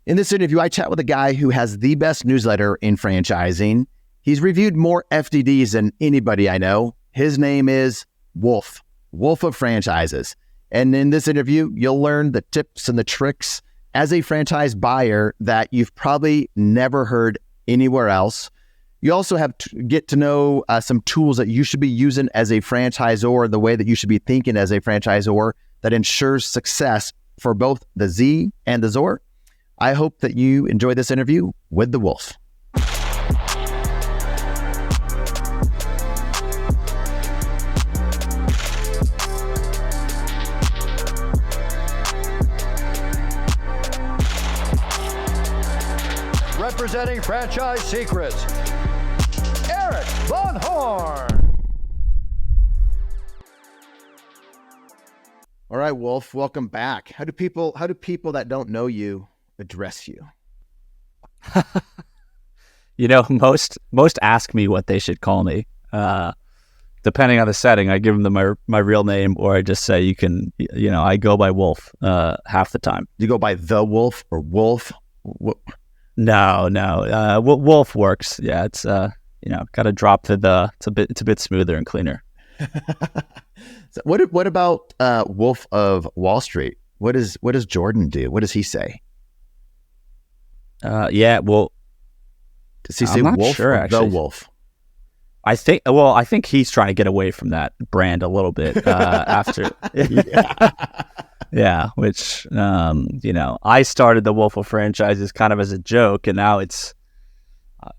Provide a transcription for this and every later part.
In this interview, I chat with a guy who has the best newsletter in franchising. He's reviewed more FDDs than anybody I know. His name is Wolf of Franchises. And in this interview, you'll learn the tips and the tricks as a franchise buyer that you've probably never heard anywhere else. You also have to get to know some tools that you should be using as a franchisor, the way that you should be thinking as a franchisor that ensures success for both the Z and the Zor. I hope that you enjoy this interview with the Wolf. Representing Franchise Secrets, Eric Von Horn. All right, Wolf, welcome back. How do people that don't know you address you? Most ask me what they should call me. Depending on the setting, I give them my real name, or I just say I go by Wolf half the time. Do you go by the Wolf or Wolf? No. Wolf works. Yeah, it's got to drop the. It's a bit smoother and cleaner. So what about Wolf of Wall Street? What does Jordan do? What does he say? Well, does he say Wolf sure, or actually. the Wolf? I think he's trying to get away from that brand a little bit after. Yeah, which I started the Wolf of Franchises kind of as a joke, and now it's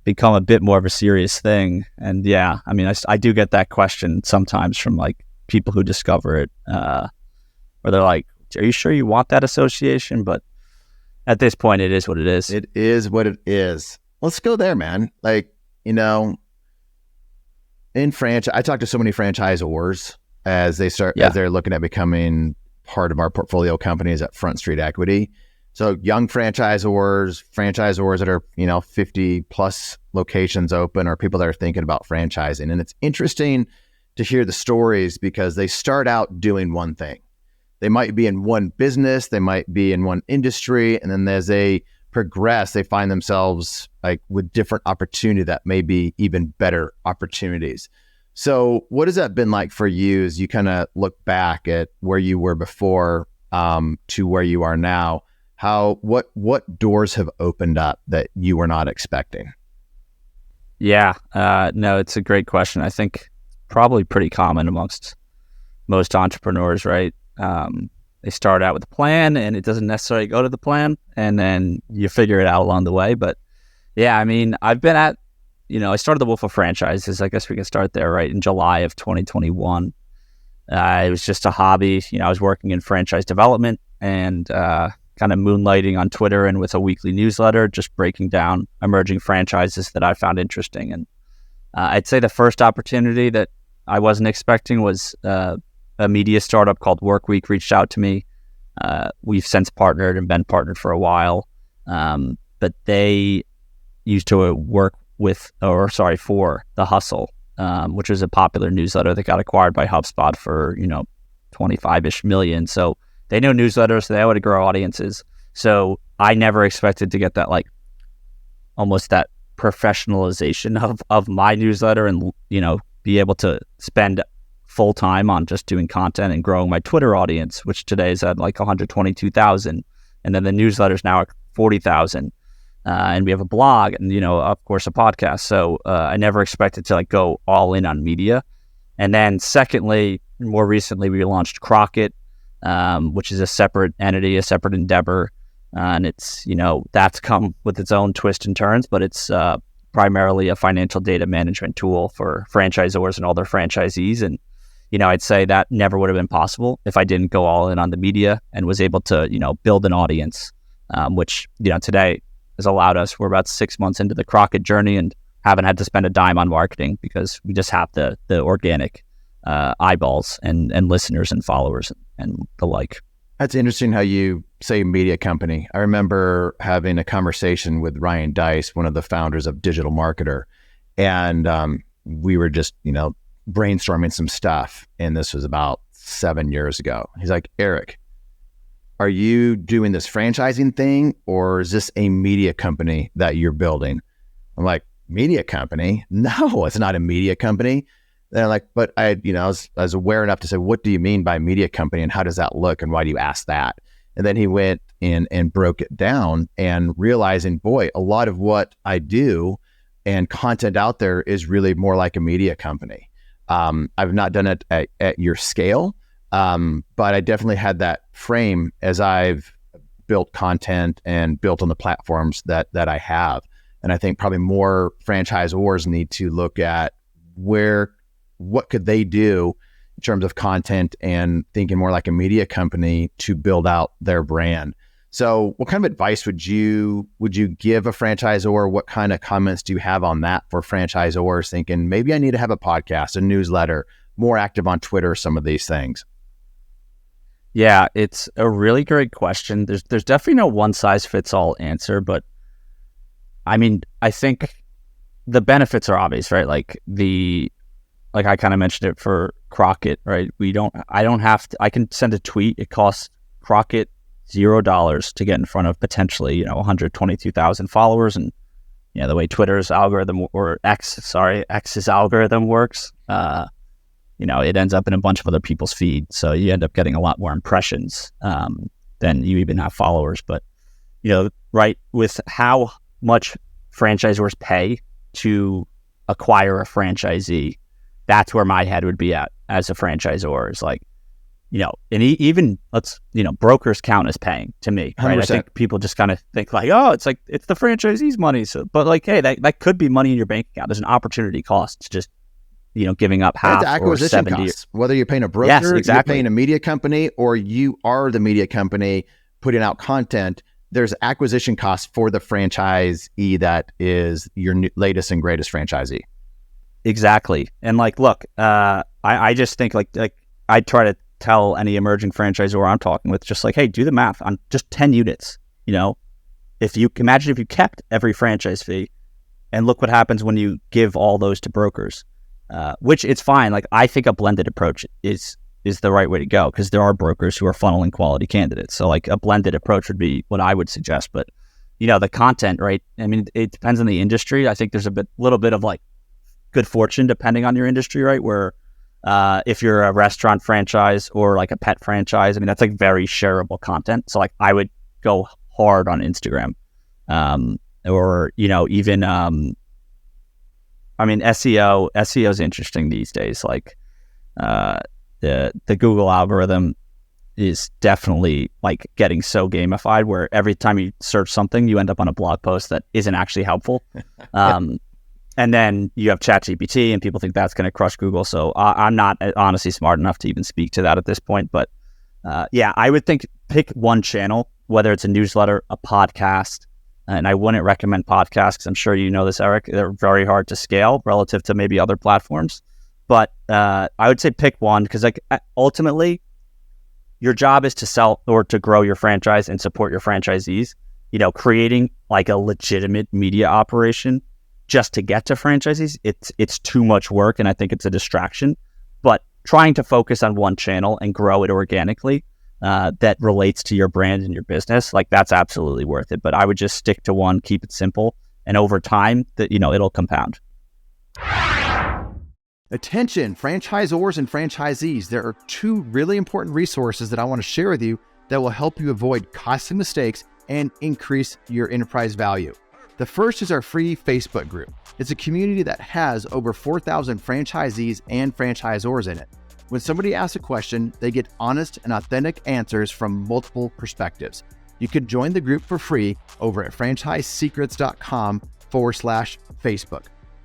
become a bit more of a serious thing. And yeah, I mean, I do get that question sometimes from like people who discover it, where they're like, "Are you sure you want that association?" But at this point, it is what it is. It is what it is. Let's go there, man. Like, in franchise, I talk to so many franchisors as they start, as they're looking at becoming part of our portfolio companies at Front Street Equity. So young franchisors that are, 50 plus locations open, or people that are thinking about franchising. And it's interesting to hear the stories because they start out doing one thing. They might be in one business, they might be in one industry, and then as they progress, they find themselves like with different opportunity that may be even better opportunities. So what has that been like for you as you kind of look back at where you were before to where you are now? What doors have opened up that you were not expecting? Yeah, no, it's a great question. I think probably pretty common amongst most entrepreneurs, right? They start out with a plan and it doesn't necessarily go to the plan, and then you figure it out along the way. But yeah, I mean, I've been at, I started the Wolf of Franchises. I guess we can start there, right? In July of 2021. It was just a hobby. I was working in franchise development and kind of moonlighting on Twitter and with a weekly newsletter, just breaking down emerging franchises that I found interesting. And I'd say the first opportunity that I wasn't expecting was a media startup called Workweek reached out to me. We've since partnered and been partnered for a while. But they used to work for The Hustle, which was a popular newsletter that got acquired by HubSpot for, 25-ish million. So they know newsletters, so they know how to grow audiences. So I never expected to get that, like, almost that professionalization of my newsletter and, be able to spend full time on just doing content and growing my Twitter audience, which today is at like 122,000. And then the newsletter's now at 40,000. And we have a blog and, of course, a podcast. So I never expected to like go all in on media. And then secondly, more recently, we launched Krokit, which is a separate entity, a separate endeavor. And it's, that's come with its own twists and turns, but it's primarily a financial data management tool for franchisors and all their franchisees. And, I'd say that never would have been possible if I didn't go all in on the media and was able to, build an audience, which, today has allowed us. We're about 6 months into the Krokit journey and haven't had to spend a dime on marketing because we just have the organic eyeballs and listeners and followers and the like. That's interesting how you say media company. I remember having a conversation with Ryan Dice, one of the founders of Digital Marketer, and we were just, brainstorming some stuff. And this was about 7 years ago. He's like, Eric, are you doing this franchising thing, or is this a media company that you're building? I'm like, media company? No, it's not a media company. They're like, but I was aware enough to say, what do you mean by media company, and how does that look, and why do you ask that? And then he went in and broke it down, and realizing, boy, a lot of what I do and content out there is really more like a media company. I've not done it at your scale, but I definitely had that frame as I've built content and built on the platforms that I have. And I think probably more franchisors need to look at what could they do in terms of content, and thinking more like a media company to build out their brand. So what kind of advice would you give a franchisor? What kind of comments do you have on that for franchisors thinking, maybe I need to have a podcast, a newsletter, more active on Twitter, some of these things? Yeah, it's a really great question. There's definitely no one size fits all answer, but I mean, I think the benefits are obvious, right? Like I kind of mentioned it for Krokit, right? I can send a tweet. It costs Krokit $0 to get in front of potentially, 122,000 followers. And, the way Twitter's algorithm, or X's algorithm works, it ends up in a bunch of other people's feed. So you end up getting a lot more impressions than you even have followers. But, right, with how much franchisors pay to acquire a franchisee, that's where my head would be at as a franchisor. Is like, and even brokers count as paying to me, right? 100%. I think people just kind of think like, oh, it's the franchisee's money. So, but like, hey, that could be money in your bank account. There's an opportunity cost to just, giving up half or 70. Costs. Whether you're paying a broker, yes, exactly. You're paying a media company, or you are the media company putting out content, there's acquisition costs for the franchisee that is your latest and greatest franchisee. Exactly. And like, look, I just think like I try to tell any emerging franchisor I'm talking with, just like, hey, do the math on just 10 units. If you kept every franchise fee, and look what happens when you give all those to brokers, which it's fine. Like, I think a blended approach is the right way to go, because there are brokers who are funneling quality candidates. So like a blended approach would be what I would suggest. But, the content, right? I mean, it depends on the industry. I think there's little bit of like good fortune depending on your industry, right? Where if you're a restaurant franchise or like a pet franchise, I mean, that's like very shareable content. So like I would go hard on Instagram, or, even, I mean, SEO is interesting these days. Like the Google algorithm is definitely like getting so gamified, where every time you search something, you end up on a blog post that isn't actually helpful. And then you have ChatGPT, and people think that's going to crush Google. So I'm not honestly smart enough to even speak to that at this point. But I would think pick one channel, whether it's a newsletter, a podcast. And I wouldn't recommend podcasts, because I'm sure you know this, Eric. They're very hard to scale relative to maybe other platforms. But I would say pick one, because like ultimately, your job is to sell or to grow your franchise and support your franchisees. Creating like a legitimate media operation just to get to franchisees, it's too much work, and I think it's a distraction. But trying to focus on one channel and grow it organically that relates to your brand and your business, like that's absolutely worth it. But I would just stick to one, keep it simple, and over time that it'll compound. Attention, franchisors and franchisees. There are two really important resources that I want to share with you that will help you avoid costly mistakes and increase your enterprise value. The first is our free Facebook group. It's a community that has over 4,000 franchisees and franchisors in it. When somebody asks a question, they get honest and authentic answers from multiple perspectives. You can join the group for free over at franchisesecrets.com/Facebook.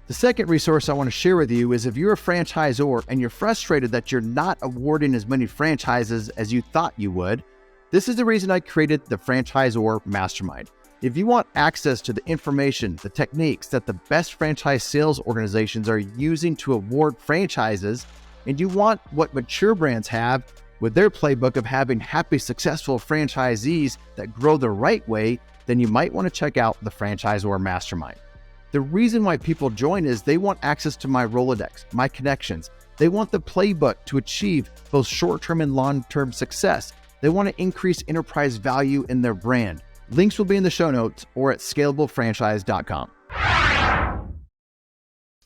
The second resource I want to share with you is if you're a franchisor and you're frustrated that you're not awarding as many franchises as you thought you would, this is the reason I created the Franchisor Mastermind. If you want access to the information, the techniques that the best franchise sales organizations are using to award franchises, and you want what mature brands have with their playbook of having happy, successful franchisees that grow the right way, then you might want to check out the Franchisor Mastermind. The reason why people join is they want access to my Rolodex, my connections. They want the playbook to achieve both short-term and long-term success. They want to increase enterprise value in their brand. Links will be in the show notes or at scalablefranchise.com.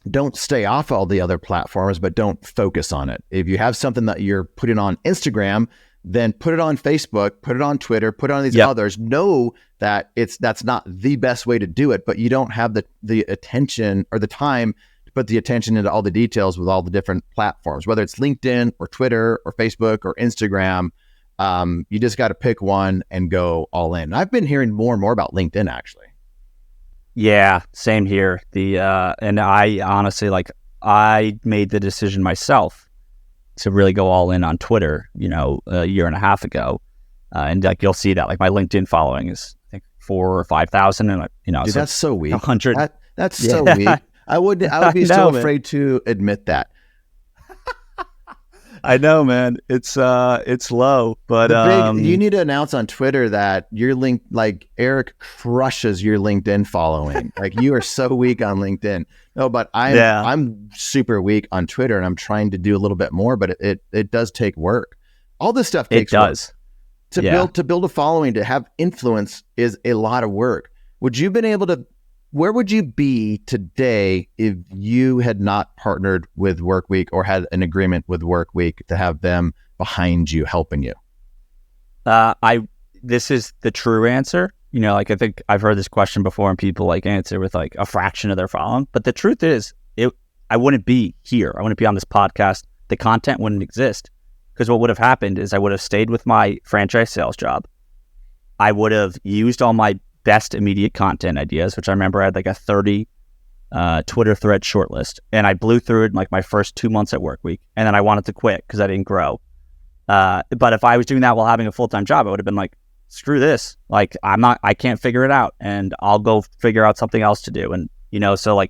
Don't stay off all the other platforms, but don't focus on it. If you have something that you're putting on Instagram, then put it on Facebook, put it on Twitter, put it on these others. Know that that's not the best way to do it, but you don't have the attention or the time to put the attention into all the details with all the different platforms, whether it's LinkedIn or Twitter or Facebook or Instagram. You just got to pick one and go all in. I've been hearing more and more about LinkedIn, actually. Yeah, same here. And I honestly, I made the decision myself to really go all in on Twitter, a year and a half ago. And you'll see that my LinkedIn following is, I think, 4,000 or 5,000. And, Dude, so that's so weak. 100. That's so weak. I would be so afraid to admit that. I know, man. It's low, but you need to announce on Twitter that your Eric crushes your LinkedIn following. You are so weak on LinkedIn. No, but I'm super weak on Twitter, and I'm trying to do a little bit more, but it does take work. All this stuff takes work. To build a following, to have influence is a lot of work. Where would you be today if you had not partnered with Workweek or had an agreement with Workweek to have them behind you, helping you? This is the true answer. I think I've heard this question before, and people answer with a fraction of their following. But the truth is, I wouldn't be here. I wouldn't be on this podcast. The content wouldn't exist, because what would have happened is I would have stayed with my franchise sales job. I would have used all my best immediate content ideas, which I remember I had a 30 Twitter thread shortlist, and I blew through it in my first 2 months at Workweek, and then I wanted to quit because I didn't grow. But if I was doing that while having a full-time job, I would have been screw this. I can't figure it out, and I'll go figure out something else to do. And, so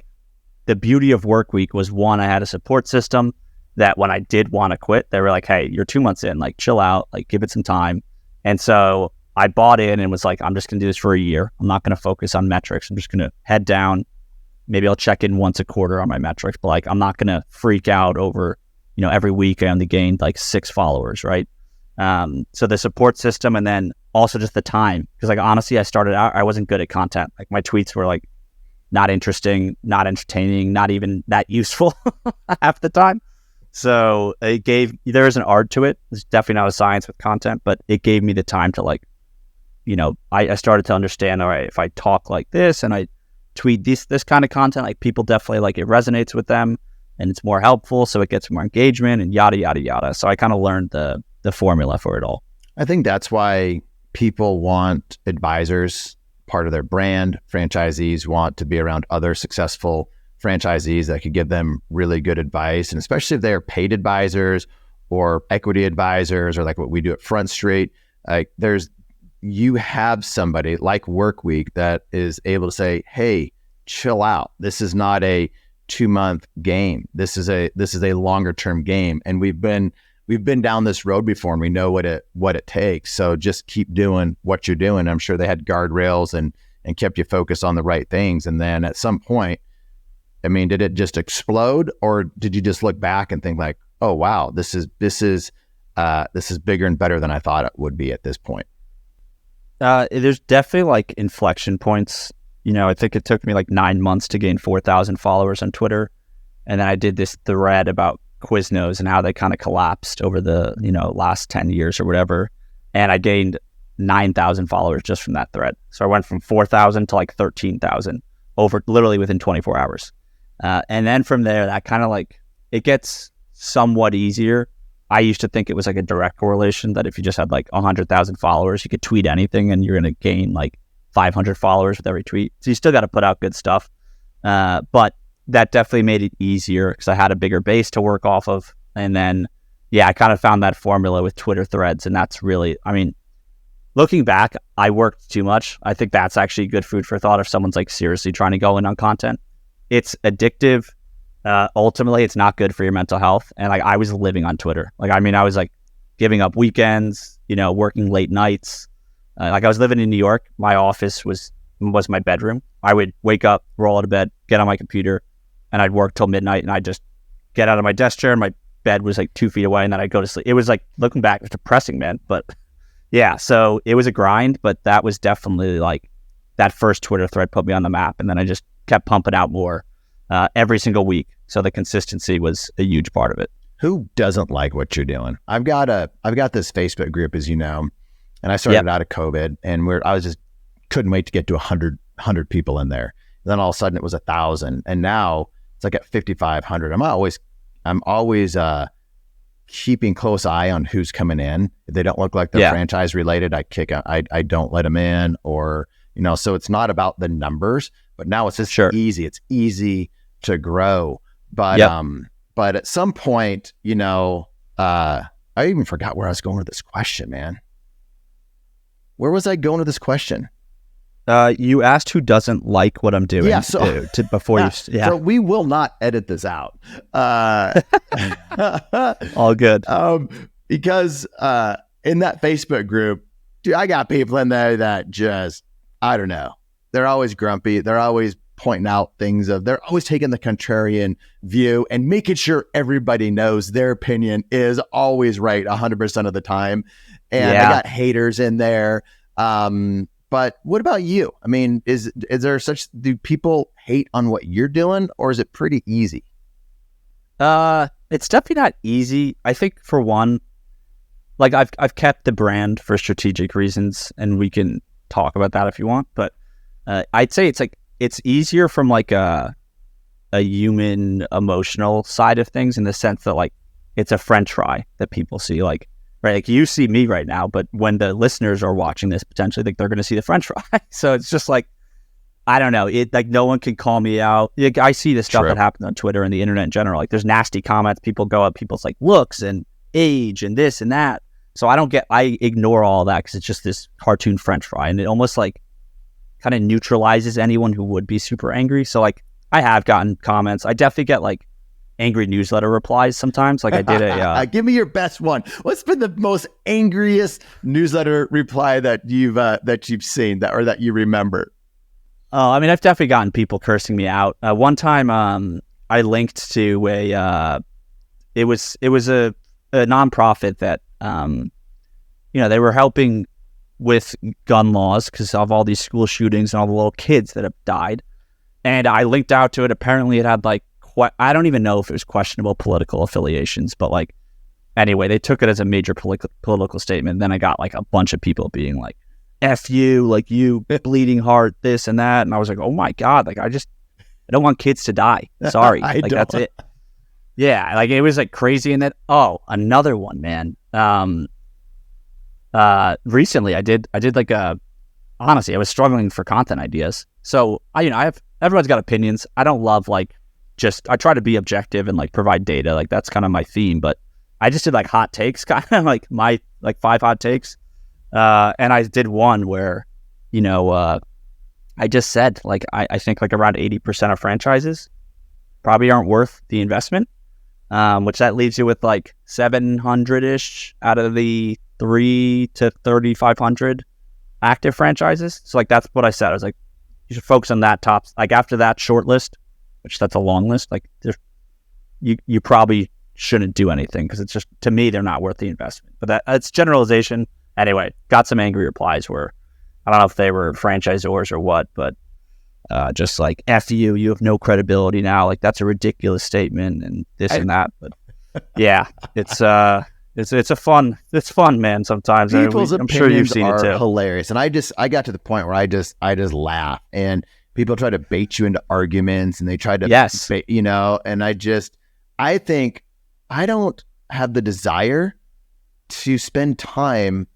the beauty of Workweek was, one, I had a support system that when I did want to quit, they were like, hey, you're 2 months in, chill out, give it some time. And so I bought in and was I'm just going to do this for a year. I'm not going to focus on metrics. I'm just going to head down. Maybe I'll check in once a quarter on my metrics, but I'm not going to freak out over, every week I only gained 6 followers, right? So the support system, and then also just the time, because honestly, I started out, I wasn't good at content. My tweets were not interesting, not entertaining, not even that useful half the time. So there is an art to it. There's definitely not a science with content, but it gave me the time to I started to understand, all right, if I talk like this and I tweet this kind of content, people definitely it resonates with them and it's more helpful. So it gets more engagement and yada, yada, yada. So I kind of learned the formula for it all. I think that's why people want advisors, part of their brand. Franchisees want to be around other successful franchisees that could give them really good advice. And especially if they're paid advisors or equity advisors, or what we do at Front Street, you have somebody like Workweek that is able to say, hey, chill out. This is not a 2-month game. This is a longer term game. And we've been down this road before, and we know what it takes. So just keep doing what you're doing. I'm sure they had guardrails and kept you focused on the right things. And then at some point, did it just explode, or did you just look back and think oh wow, this is bigger and better than I thought it would be at this point? There's definitely inflection points. I think it took me 9 months to gain 4,000 followers on Twitter. And then I did this thread about Quiznos and how they kind of collapsed over the, last 10 years or whatever. And I gained 9,000 followers just from that thread. So I went from 4,000 to 13,000 over literally within 24 hours. And then from there, that kind of it gets somewhat easier. I used to think it was a direct correlation that if you just had 100,000 followers, you could tweet anything and you're going to gain 500 followers with every tweet. So you still got to put out good stuff. But that definitely made it easier because I had a bigger base to work off of. And then, I kind of found that formula with Twitter threads. And that's really, looking back, I worked too much. I think that's actually good food for thought if someone's seriously trying to go in on content. It's addictive. Ultimately, it's not good for your mental health. And I was living on Twitter. I was giving up weekends, working late nights. I was living in New York. My office was my bedroom. I would wake up, roll out of bed, get on my computer, and I'd work till midnight. And I'd just get out of my desk chair, and my bed was 2 feet away, and then I'd go to sleep. It was looking back, it was depressing, man. But Yeah, so it was a grind, but that was definitely like that first Twitter thread put me on the map, and then I just kept pumping out more every single week. So the consistency was a huge part of it. Who doesn't like what you're doing? I've got this Facebook group, as you know, and I started out of COVID, and I just couldn't wait to get to 100 people in there. And then all of a sudden it was 1,000, and now it's like at 5,500. I'm always keeping close eye on who's coming in. If they don't look like they're franchise related, I don't let them in, or so it's not about the numbers, but now it's just easy. It's easy to grow, but but at some point, I even forgot where I was going with this question, man. Where was I going with this question? You asked who doesn't like what I'm doing. So we will not edit this out. All good. Because in that Facebook group, dude, I got people in there that just, I don't know. They're always grumpy. They're always pointing out things they're always taking the contrarian view and making sure everybody knows their opinion is always right 100% of the time. And I got haters in there. But what about you? I mean, is there do people hate on what you're doing, or is it pretty easy? It's definitely not easy. I think for one, like I've kept the brand for strategic reasons, and we can talk about that if you want. But I'd say it's easier from like a human emotional side of things, in the sense that like it's a French fry that people see, like. Right, like you see me right now, but when the listeners are watching this, potentially, like they're going to see the French fry. So it's just like, I don't know. It like no one can call me out. Like, I see the stuff that happens on Twitter and the internet in general. Like there's nasty comments. People go at people's like looks and age and this and that. So I ignore all that because it's just this cartoon French fry, and it almost like kind of neutralizes anyone who would be super angry. So like I have gotten comments. I definitely get like angry newsletter replies sometimes. Like I did give me your best one. What's been the most angriest newsletter reply that you've seen or that you remember? Oh, I mean, I've definitely gotten people cursing me out. One time, I linked to it was a nonprofit that they were helping with gun laws because of all these school shootings and all the little kids that have died. And I linked out to it. Apparently, it had like I don't even know if it was questionable political affiliations, but like, anyway, they took it as a major political statement. Then I got like a bunch of people being like, F you, like you bleeding heart, this and that. And I was like, oh my God, like I don't want kids to die. Sorry. Like that's it. Yeah. Like it was like crazy. And then, another one, man. Recently I did like honestly, I was struggling for content ideas. So everyone's got opinions. I don't love like, I try to be objective and like provide data. Like that's kind of my theme, but I just did like hot takes, kind of like my 5 hot takes. And I did one where, I just said like, I think like around 80% of franchises probably aren't worth the investment. Which that leaves you with like 700-ish out of the 3 to 3,500 active franchises. So like, that's what I said. I was like, you should focus on that top, like after that short list, which that's a long list, like you probably shouldn't do anything because it's just, to me, they're not worth the investment. But that's generalization. Anyway, got some angry replies where I don't know if they were franchisors or what, but just like, F you, you have no credibility now. Like that's a ridiculous statement and this and that. But yeah, it's fun, man. Sometimes people's I'm sure you've seen it too. Hilarious. And I got to the point where I just laugh, and people try to bait you into arguments, and they try to, and I think I don't have the desire to spend time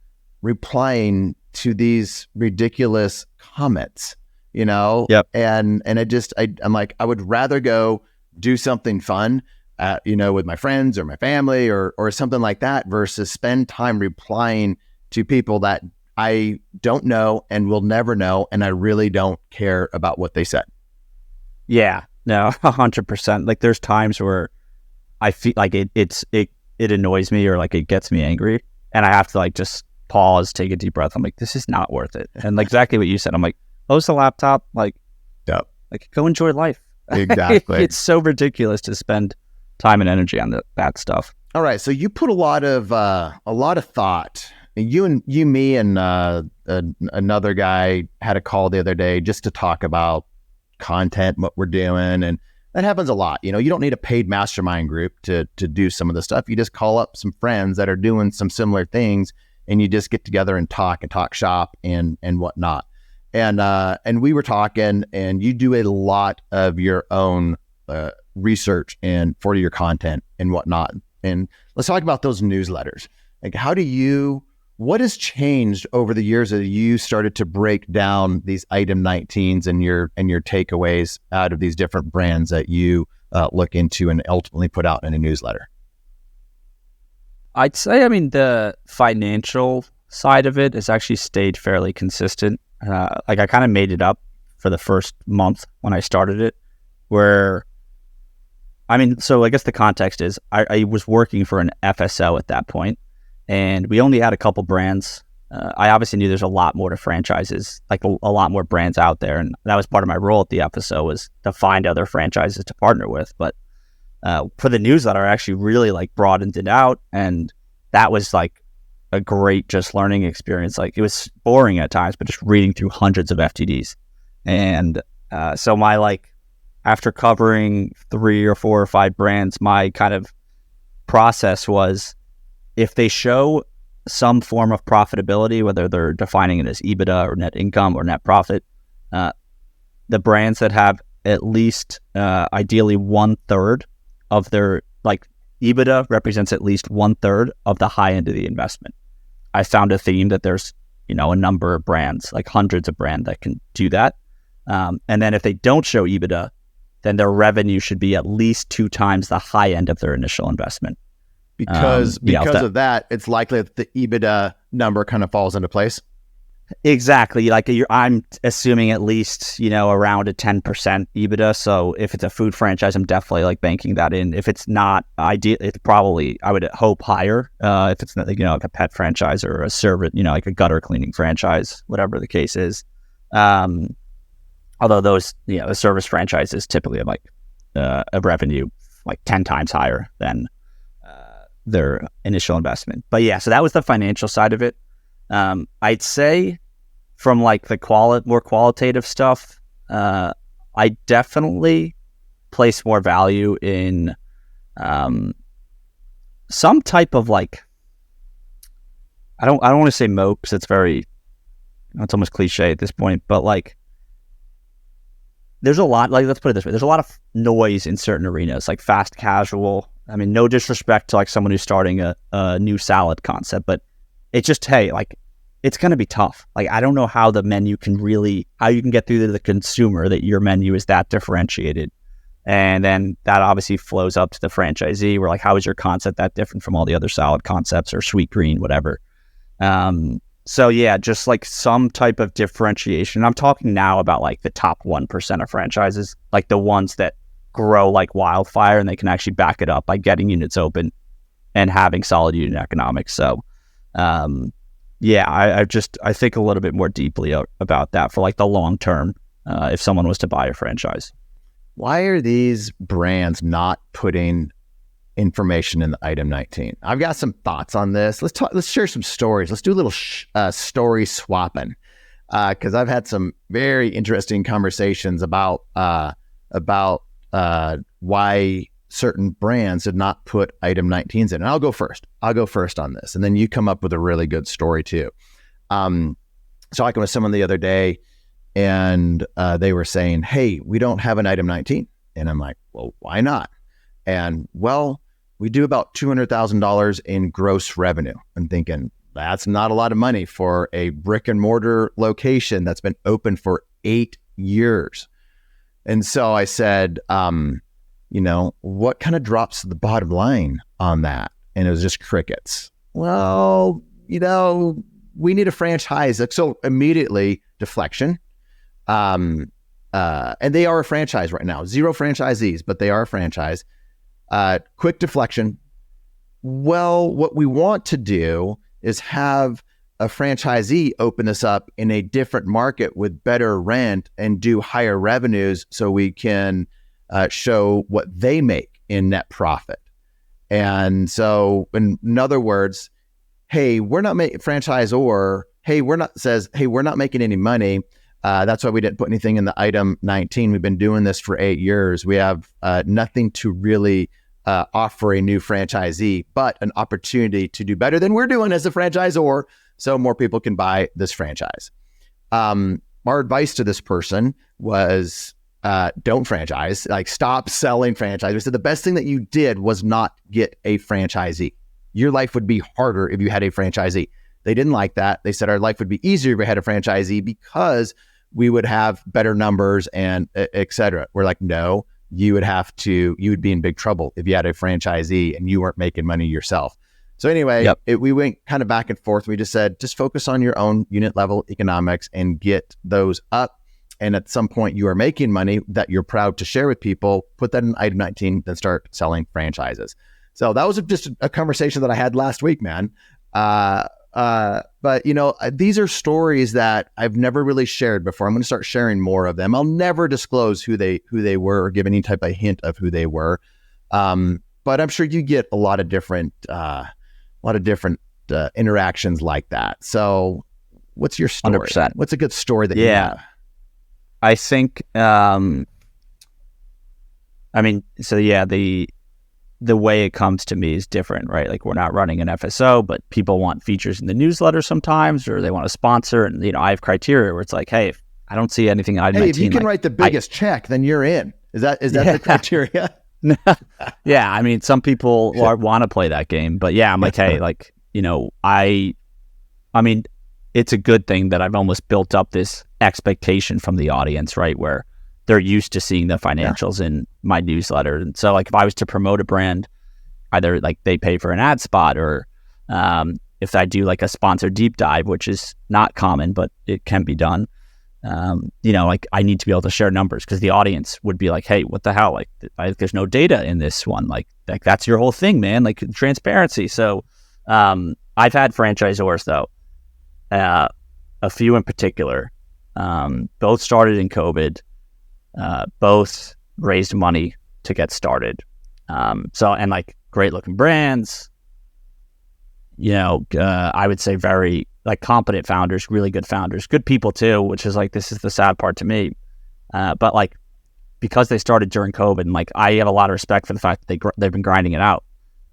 replying to these ridiculous comments, Yep. And I'm like, I would rather go do something fun, with my friends or my family or something like that, versus spend time replying to people that I don't know and will never know, and I really don't care about what they said. Yeah, no, 100%. Like there's times where I feel like it annoys me or like it gets me angry, and I have to like just pause, take a deep breath. I'm like, this is not worth it. And like exactly what you said, I'm like, close the laptop, like, yep. Like go enjoy life. Exactly. It's so ridiculous to spend time and energy on that stuff. All right, so you put a lot of thought Me, and another guy had a call the other day just to talk about content, what we're doing, and that happens a lot. You don't need a paid mastermind group to do some of the stuff. You just call up some friends that are doing some similar things, and you just get together and talk shop and whatnot. And we were talking, and you do a lot of your own research and for your content and whatnot. And let's talk about those newsletters. Like, what has changed over the years that you started to break down these item 19s and your takeaways out of these different brands that you look into and ultimately put out in a newsletter? I'd say, the financial side of it has actually stayed fairly consistent. I kind of made it up for the first month when I started it, where, so I guess the context is I was working for an FSO at that point, and we only had a couple brands. I obviously knew there's a lot more to franchises, like a lot more brands out there. And that was part of my role at the FSO, was to find other franchises to partner with. But for the newsletter, I actually really broadened it out. And that was a great just learning experience. It was boring at times, but just reading through hundreds of FTDs. And so after covering 3 or 4 or 5 brands, my kind of process was, if they show some form of profitability, whether they're defining it as EBITDA or net income or net profit, the brands that have at least ideally 1/3 of their EBITDA represents at least 1/3 of the high end of the investment. I found a theme that there's a number of brands, hundreds of brands that can do that. And then if they don't show EBITDA, then their revenue should be at least 2 times the high end of their initial investment. Because of that, it's likely that the EBITDA number kind of falls into place. Exactly. I'm assuming at least, around a 10% EBITDA. So if it's a food franchise, I'm definitely banking that in. If it's not ideal, it's probably, I would hope, higher. If it's like a pet franchise or a service, like a gutter cleaning franchise, whatever the case is. Although those, the service franchises typically have a revenue 10 times higher than their initial investment. But yeah, so that was the financial side of it. I'd say from the more qualitative stuff, I definitely place more value in some type of I don't want to say moat, because it's almost cliche at this point, but there's a lot, let's put it this way, there's a lot of noise in certain arenas, like fast casual. No disrespect to someone who's starting a new salad concept, but it's just, hey, it's going to be tough. I don't know how the menu how you can get through to the consumer that your menu is that differentiated. And then that obviously flows up to the franchisee, where how is your concept that different from all the other salad concepts or sweet green, whatever. So yeah, just some type of differentiation. I'm talking now about the top 1% of franchises, the ones that grow like wildfire, and they can actually back it up by getting units open and having solid unit economics. So yeah, I think a little bit more deeply about that for the long term, if someone was to buy a franchise. Why are these brands not putting information in the item 19? I've got some thoughts on this. Let's share some stories. Let's do a little story swapping, because I've had some very interesting conversations about why certain brands did not put item 19s in. And I'll go first on this, and then you come up with a really good story too. Talking with someone the other day, and they were saying, hey, we don't have an item 19. And I'm like, well, why not? And well, we do about $200,000 in gross revenue. I'm thinking, that's not a lot of money for a brick and mortar location that's been open for 8 years. And so I said, what kind of drops the bottom line on that? And it was just crickets. Well, we need a franchise. So immediately deflection. And they are a franchise right now. 0 franchisees, but they are a franchise. Quick deflection. Well, what we want to do is have a franchisee open this up in a different market with better rent and do higher revenues, so we can show what they make in net profit. And so, in other words, hey, we're not making franchisor. Hey, we're not making any money. That's why we didn't put anything in the item 19. We've been doing this for 8 years. We have nothing to really offer a new franchisee, but an opportunity to do better than we're doing as a franchisor, so more people can buy this franchise. Our advice to this person was don't franchise, like stop selling franchise. We said the best thing that you did was not get a franchisee. Your life would be harder if you had a franchisee. They didn't like that. They said our life would be easier if we had a franchisee because we would have better numbers and et cetera. We're like, no, you would be in big trouble if you had a franchisee and you weren't making money yourself. So anyway, we went kind of back and forth. We just said, just focus on your own unit level economics and get those up. And at some point you are making money that you're proud to share with people, put that in item 19, then start selling franchises. So that was just a conversation that I had last week, man. But these are stories that I've never really shared before. I'm going to start sharing more of them. I'll never disclose who they were or give any type of hint of who they were. But I'm sure you get a lot of different interactions like that. So what's your story? 100%. What's a good story that you have? I think, the way it comes to me is different, right? Like we're not running an FSO, but people want features in the newsletter sometimes, or they want to sponsor. And, I have criteria where it's like, hey, if I don't see anything in item 19. If you can write the biggest check, then you're in. Is that the criteria? Yeah. Some people want to play that game, but I'm like, hey, it's a good thing that I've almost built up this expectation from the audience, right? Where they're used to seeing the financials in my newsletter. And so like if I was to promote a brand, either like they pay for an ad spot or if I do like a sponsored deep dive, which is not common, but it can be done, like I need to be able to share numbers because the audience would be like, hey, what the hell? Like there's no data in this one. Like that's your whole thing, man. Like transparency. So I've had franchisors though, a few in particular, both started in COVID. Both raised money to get started. And like great looking brands, I would say very like competent founders, really good founders, good people too, which is like, this is the sad part to me. But like, because they started during COVID and like, I have a lot of respect for the fact that they've been grinding it out.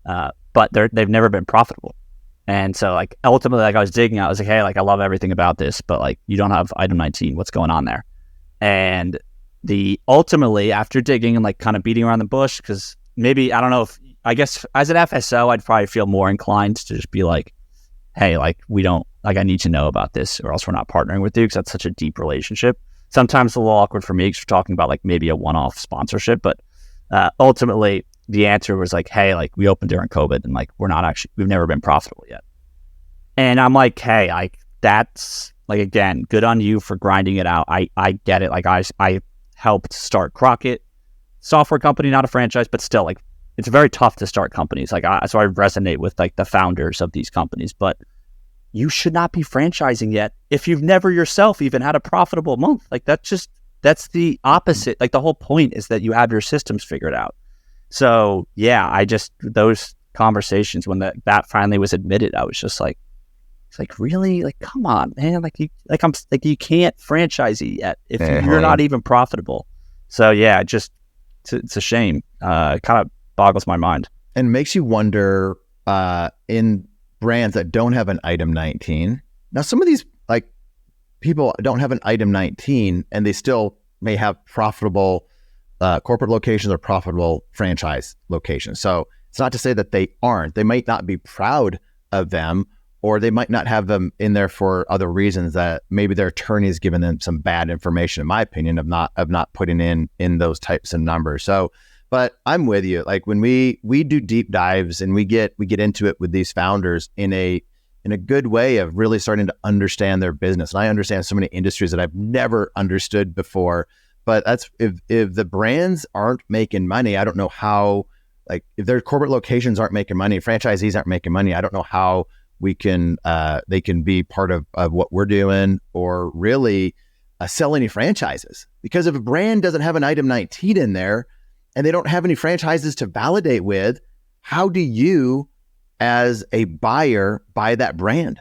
But they've never been profitable. And so like, ultimately, like I was digging out, I was like, hey, like I love everything about this, but like, you don't have item 19, what's going on there? And ultimately after digging and like kind of beating around the bush, because maybe, I guess as an FSO, I'd probably feel more inclined to just be like, hey, like I need to know about this or else we're not partnering with you because that's such a deep relationship. Sometimes it's a little awkward for me because we're talking about like maybe a one-off sponsorship, but ultimately the answer was like, hey, like we opened during COVID and like we've never been profitable yet. And I'm like, hey, like that's like, again, good on you for grinding it out. I get it. Like I helped start Krokit, software company, not a franchise, but still like it's very tough to start companies. Like so I resonate with like the founders of these companies, but you should not be franchising yet if you've never yourself even had a profitable month. Like that's the opposite. Like the whole point is that you have your systems figured out. So those conversations when that finally was admitted, I was just like, it's like, really? Like, come on, man. You can't franchise it yet if you're not even profitable. So it's a shame. It kind of boggles my mind. And makes you wonder in brands that don't have an item 19. Now, some of these like people don't have an item 19 and they still may have profitable corporate locations or profitable franchise locations. So it's not to say that they aren't. They might not be proud of them, or they might not have them in there for other reasons that maybe their attorney has given them some bad information, in my opinion, of not putting in those types of numbers. So, but I'm with you. Like when we do deep dives and we get into it with these founders in a good way of really starting to understand their business. And I understand so many industries that I've never understood before. But that's if the brands aren't making money, I don't know how. Like if their corporate locations aren't making money, franchisees aren't making money, I don't know how they can be part of what we're doing or really sell any franchises. Because if a brand doesn't have an item 19 in there and they don't have any franchises to validate with, how do you as a buyer buy that brand?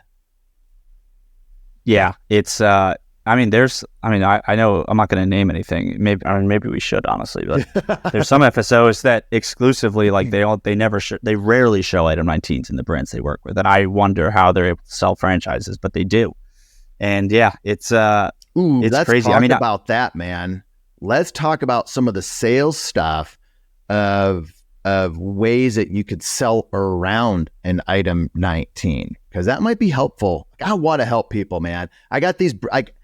Yeah, it's I know I'm not going to name anything. Maybe we should, honestly, but there's some FSOs that exclusively, like, they rarely show item 19s in the brands they work with, and I wonder how they're able to sell franchises, but they do. And yeah, it's let's crazy. Talk about that, man. Let's talk about some of the sales stuff of ways that you could sell around an item 19, because that might be helpful. I want to help people, man. I got these.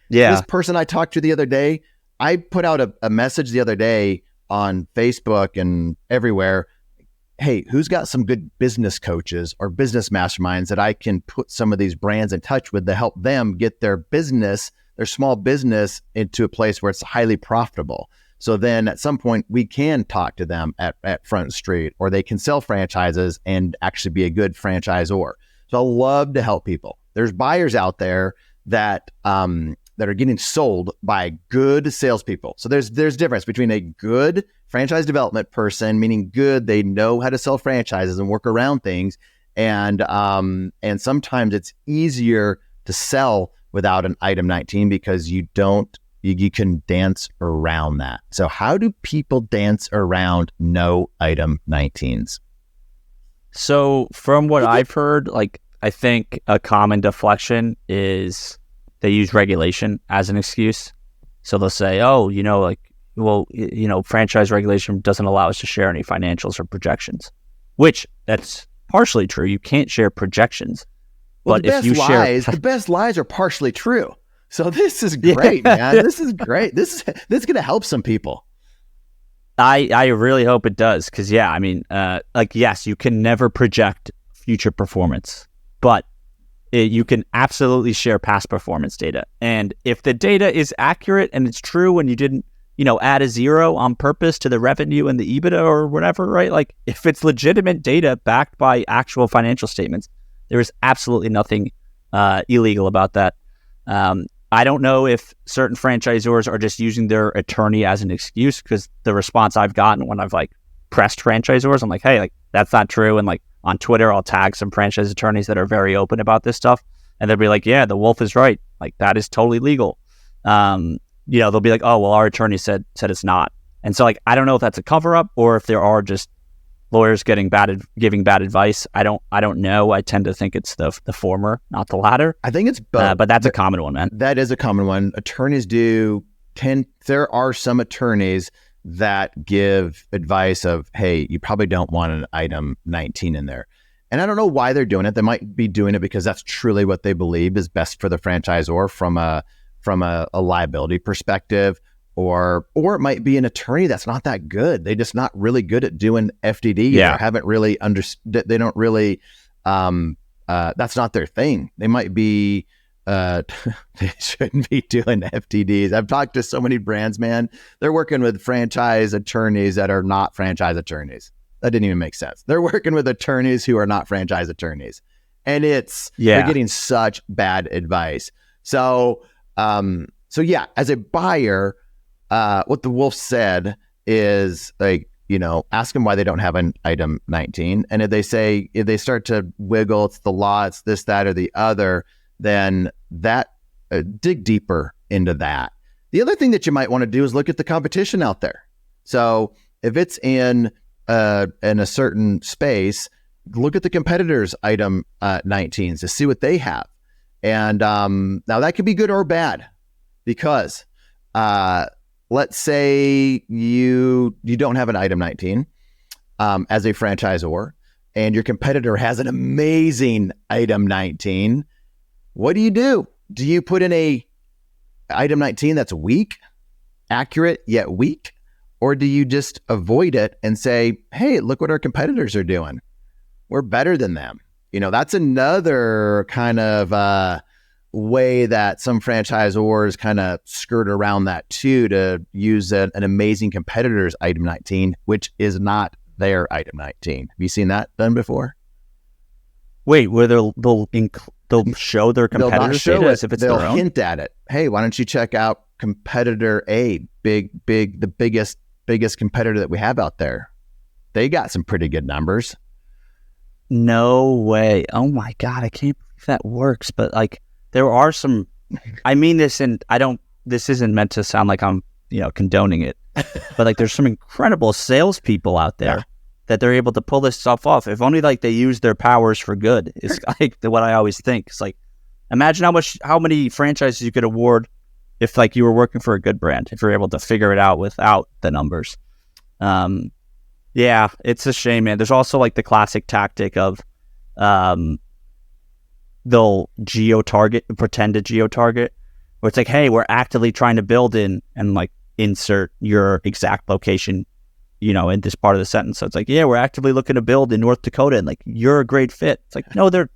This person I talked to the other day, I put out a message the other day on Facebook and everywhere. Hey, who's got some good business coaches or business masterminds that I can put some of these brands in touch with to help them get their small business into a place where it's highly profitable. So then at some point we can talk to them at Front Street, or they can sell franchises and actually be a good franchisor. So I love to help people. There's buyers out there that are getting sold by good salespeople. So there's difference between a good franchise development person, meaning good, they know how to sell franchises and work around things, and sometimes it's easier to sell without an item 19 because you can dance around that. So how do people dance around no item 19s? So from what I've heard, like, I think a common deflection is they use regulation as an excuse. So they'll say, franchise regulation doesn't allow us to share any financials or projections, which that's partially true. You can't share projections. Well, but if you share... the best lies are partially true. So this is great, man. This is great. This is going to help some people. I really hope it does. Cause yes, you can never project future performance, but you can absolutely share past performance data. And if the data is accurate and it's true and you didn't, add a zero on purpose to the revenue and the EBITDA or whatever, right? Like, if it's legitimate data backed by actual financial statements, there is absolutely nothing illegal about that. I don't know if certain franchisors are just using their attorney as an excuse, because the response I've gotten when I've pressed franchisors, I'm like, hey, that's not true. And on Twitter, I'll tag some franchise attorneys that are very open about this stuff. And they'll be like, yeah, the wolf is right. That is totally legal. They'll be like, oh, well, our attorney said it's not. And so I don't know if that's a cover up or if there are just lawyers giving bad advice. I don't know. I tend to think it's the former, not the latter. I think it's both. But that's a common one, man. That is a common one. Attorneys there are some attorneys that give advice of, hey, you probably don't want an item 19 in there. And I don't know why they're doing it. They might be doing it because that's truly what they believe is best for the franchisor from a liability perspective, or it might be an attorney that's not that good. They're just not really good at doing FDD. Yeah. Or haven't really understood. They don't really, that's not their thing. They might be, they shouldn't be doing FTDs. I've talked to so many brands, man. They're working with franchise attorneys that are not franchise attorneys. That didn't even make sense. They're working with attorneys who are not franchise attorneys. And they're getting such bad advice. So yeah, as a buyer, what the wolf said is ask them why they don't have an item 19. And if they start to wiggle, it's the law, it's this, that, or the other, then dig deeper into that. The other thing that you might want to do is look at the competition out there. So if it's in a certain space, look at the competitors' item 19s to see what they have. And now that could be good or bad, because let's say you don't have an item 19 as a franchisor, and your competitor has an amazing item 19. What do? Do you put in a item 19 that's weak, accurate yet weak? Or do you just avoid it and say, hey, look what our competitors are doing. We're better than them. That's another kind of way that some franchisors kind of skirt around that too, to use an amazing competitor's item 19, which is not their item 19. Have you seen that done before? Wait, where they'll show their competitors' data as if it's their own? They'll hint at it. Hey, why don't you check out competitor A, the biggest competitor that we have out there. They got some pretty good numbers. No way. Oh my God, I can't believe that works. But like, there are some, I mean this, and this isn't meant to sound like I'm, condoning it, but like there's some incredible salespeople out there that they're able to pull this stuff off. If only like they use their powers for good. It's like what I always think. It's like, imagine how many franchises you could award if like you were working for a good brand, if you're able to figure it out without the numbers. Yeah, it's a shame, man. There's also like the classic tactic of they'll pretend to geo-target, where it's like, hey, we're actively trying to build in, and like insert your exact location, in this part of the sentence. So it's like, yeah, we're actively looking to build in North Dakota, and like, you're a great fit. It's like, no, they're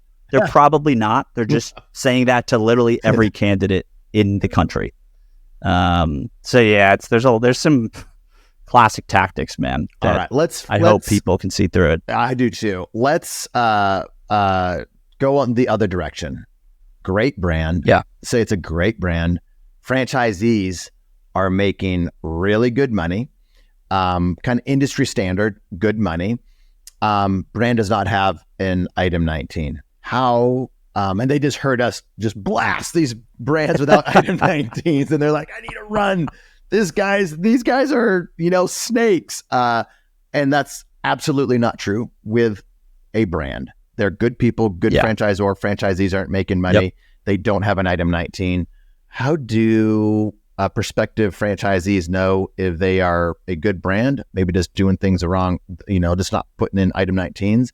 probably not. They're just saying that to literally every candidate in the country. So yeah, there's some classic tactics, man. All right, I hope people can see through it. I do too. Let's go on the other direction. Great brand. Yeah. Say it's a great brand. Franchisees are making really good money, kind of industry standard, good money. Brand does not have an item 19. How? And they just heard us just blast these brands without item 19s, and they're like, I need to run. These guys are, snakes. And that's absolutely not true with a brand. They're good people, good franchisor. Franchisees aren't making money. Yep. They don't have an item 19. How do prospective franchisees know if they are a good brand? Maybe just doing things wrong, just not putting in item 19s.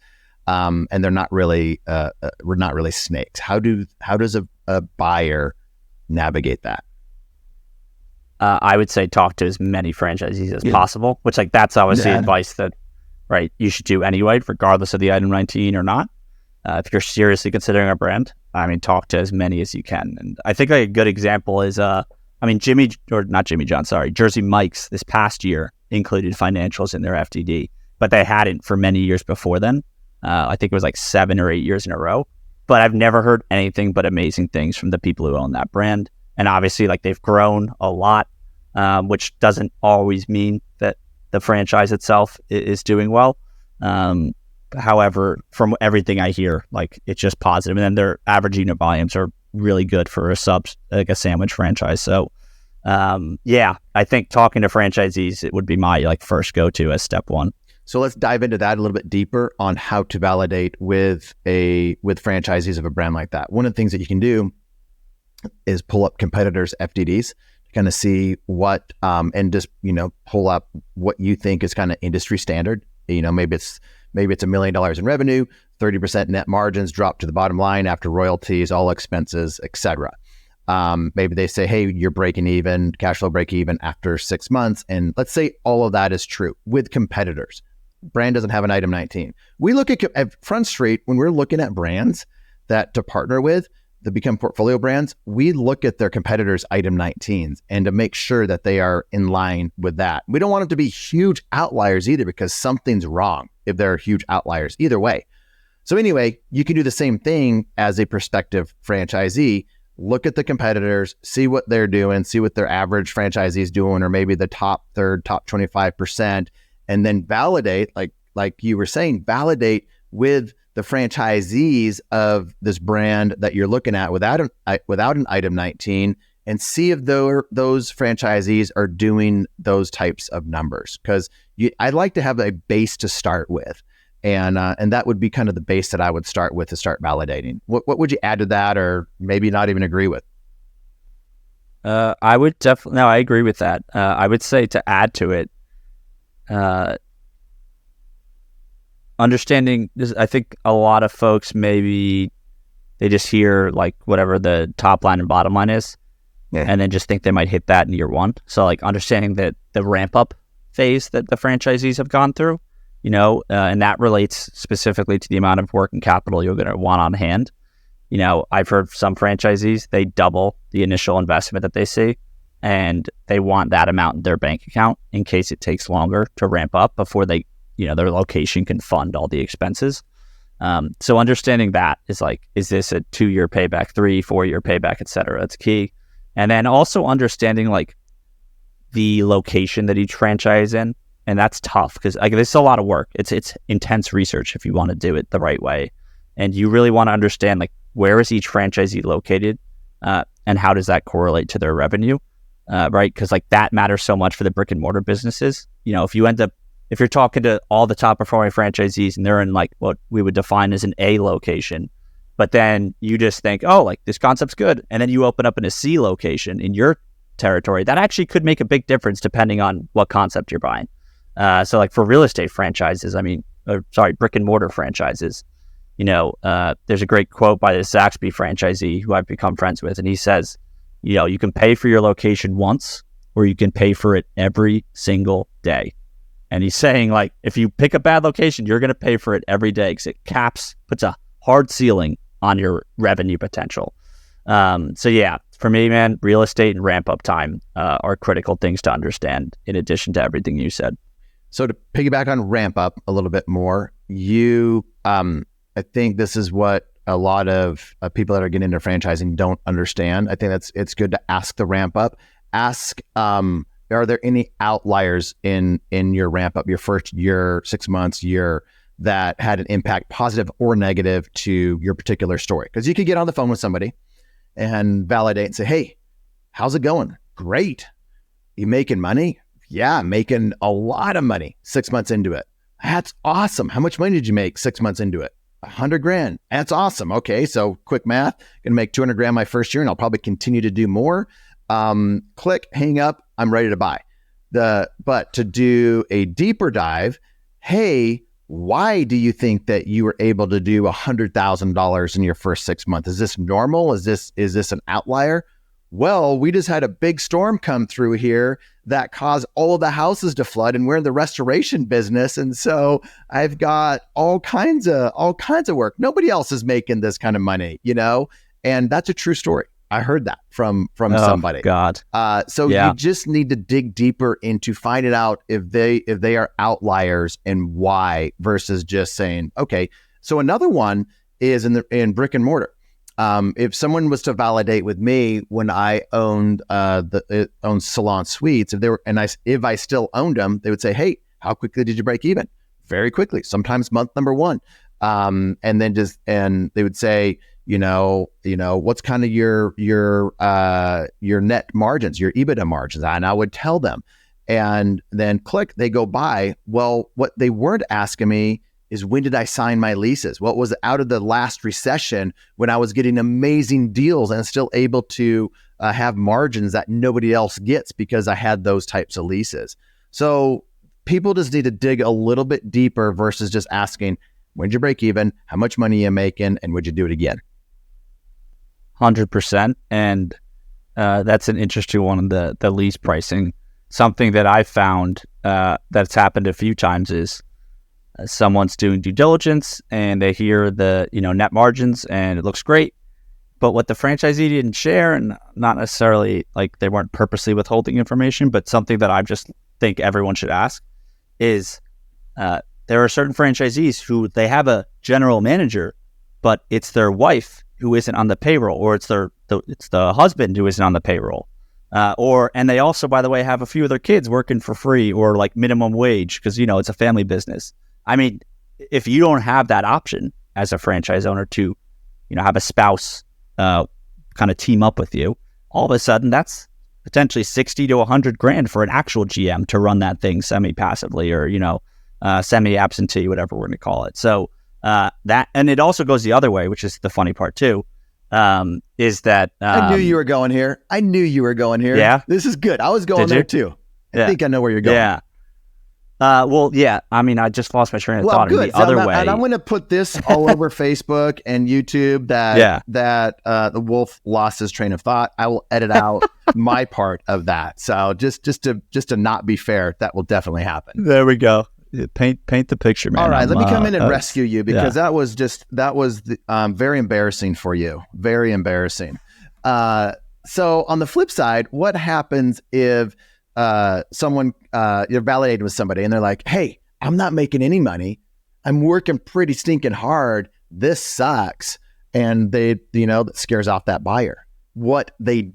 And they're not really, we're not really snakes. How does a buyer navigate that? I would say talk to as many franchisees as possible, which like that's obviously advice that you should do anyway, regardless of the item 19 or not. If you're seriously considering a brand, talk to as many as you can. And I think like a good example is, Jersey Mike's this past year included financials in their FDD, but they hadn't for many years before then. I think it was like 7 or 8 years in a row, but I've never heard anything but amazing things from the people who own that brand. And obviously like they've grown a lot, which doesn't always mean that the franchise itself is doing well. However, from everything I hear, like it's just positive. And then their average unit volumes are really good for a sandwich franchise. So I think talking to franchisees, it would be my like first go-to as step one. So let's dive into that a little bit deeper on how to validate with franchisees of a brand like that. One of the things that you can do is pull up competitors' FDDs to kind of see what, and just, pull up what you think is kind of industry standard. Maybe it's $1 million in revenue, 30% net margins drop to the bottom line after royalties, all expenses, etc. Maybe they say, hey, you're breaking even, cash flow break even after 6 months. And let's say all of that is true with competitors. Brand doesn't have an item 19. We look at Front Street, when we're looking at brands to partner with, that become portfolio brands, we look at their competitors' item 19s and to make sure that they are in line with that. We don't want them to be huge outliers either, because something's wrong if they're huge outliers either way. So anyway, you can do the same thing as a prospective franchisee. Look at the competitors, see what they're doing, see what their average franchisee is doing, or maybe the top third, top 25%, and then validate, like you were saying, validate with the franchisees of this brand that you're looking at without an item 19, and see if those franchisees are doing those types of numbers. Because I'd like to have a base to start with, and that would be kind of the base that I would start with to start validating. What would you add to that, or maybe not even agree with? I would definitely, no, I agree with that. I would say to add to it, understanding this, I think a lot of folks, maybe they just hear like whatever the top line and bottom line is, and then just think they might hit that in year one. So like understanding that the ramp up phase that the franchisees have gone through, and that relates specifically to the amount of working capital you're going to want on hand. I've heard some franchisees, they double the initial investment that they see, and they want that amount in their bank account in case it takes longer to ramp up before they, their location can fund all the expenses. So understanding that is like, is this a 2-year payback, 3-4 year payback, et cetera? That's key. And then also understanding like the location that each franchise in And that's tough because this is a lot of work. It's intense research if you want to do it the right way. And you really want to understand like where is each franchisee located and how does that correlate to their revenue, right? Because like that matters so much for the brick and mortar businesses. You know, if you're talking to all the top performing franchisees and they're in like what we would define as an A location, but then you just think, oh, like this concept's good. And then you open up in a C location in your territory, that actually could make a big difference depending on what concept you're buying. So like for real estate franchises, brick and mortar franchises, you know, there's a great quote by the Zaxby franchisee who I've become friends with. And he says, you know, you can pay for your location once or you can pay for it every single day. And he's saying like, if you pick a bad location, you're going to pay for it every day because it puts a hard ceiling on your revenue potential. So yeah, for me, man, real estate and ramp up time are critical things to understand in addition to everything you said. So to piggyback on ramp up a little bit more, I think this is what a lot of people that are getting into franchising don't understand. I think it's good to ask the ramp up. Ask, are there any outliers in your ramp up, your first year, 6 months, year, that had an impact, positive or negative, to your particular story? Because you could get on the phone with somebody and validate and say, hey, how's it going? Great. You making money? Yeah, making a lot of money 6 months into it. That's awesome. How much money did you make 6 months into it? $100,000. That's awesome. Okay, so quick math, gonna make $200,000 my first year, and I'll probably continue to do more. Click, hang up, I'm ready to buy. But to do a deeper dive, hey, why do you think that you were able to do $100,000 in your first 6 months? Is this normal? Is this an outlier? Well, we just had a big storm come through here that caused all of the houses to flood, and we're in the restoration business. And so I've got all kinds of work. Nobody else is making this kind of money, you know? And that's a true story. I heard that from somebody. God. You just need to dig deeper into finding out if they are outliers and why, versus just saying, okay. So another one is in brick and mortar. If someone was to validate with me when I owned owned Salon Suites, if I still owned them, they would say, "Hey, how quickly did you break even?" Very quickly, sometimes month number one, and they would say, you know, what's kind of your net margins, your EBITDA margins, and I would tell them, and then click, they go by. Well, what they weren't asking me is, when did I sign my leases? What was out of the last recession when I was getting amazing deals and still able to have margins that nobody else gets because I had those types of leases. So people just need to dig a little bit deeper versus just asking, when did you break even? How much money are you making? And would you do it again? 100%. And that's an interesting one, the lease pricing. Something that I found that's happened a few times is, someone's doing due diligence and they hear the net margins and it looks great, but what the franchisee didn't share, and not necessarily like they weren't purposely withholding information, but something that I just think everyone should ask is, there are certain franchisees who they have a general manager, but it's their wife who isn't on the payroll, or it's the husband who isn't on the payroll, and they also, by the way, have a few of their kids working for free or like minimum wage because it's a family business. I mean, if you don't have that option as a franchise owner to, have a spouse kind of team up with you, all of a sudden that's potentially 60 to 100 grand for an actual GM to run that thing semi-passively or, semi-absentee, whatever we're going to call it. So and it also goes the other way, which is the funny part too, is that... I knew you were going here. Yeah. This is good. I was going there too. I think I know where you're going. Yeah. I mean, I just lost my train of thought. Good. The other way, and I'm going to put this all over Facebook and YouTube that the wolf lost his train of thought. I will edit out my part of that. So just to not be fair, that will definitely happen. There we go. Paint the picture, man. All right, let me come in and rescue you because that was very embarrassing for you. Very embarrassing. So on the flip side, what happens if someone you're validated with somebody and they're like, hey, I'm not making any money. I'm working pretty stinking hard. This sucks. And that scares off that buyer. What the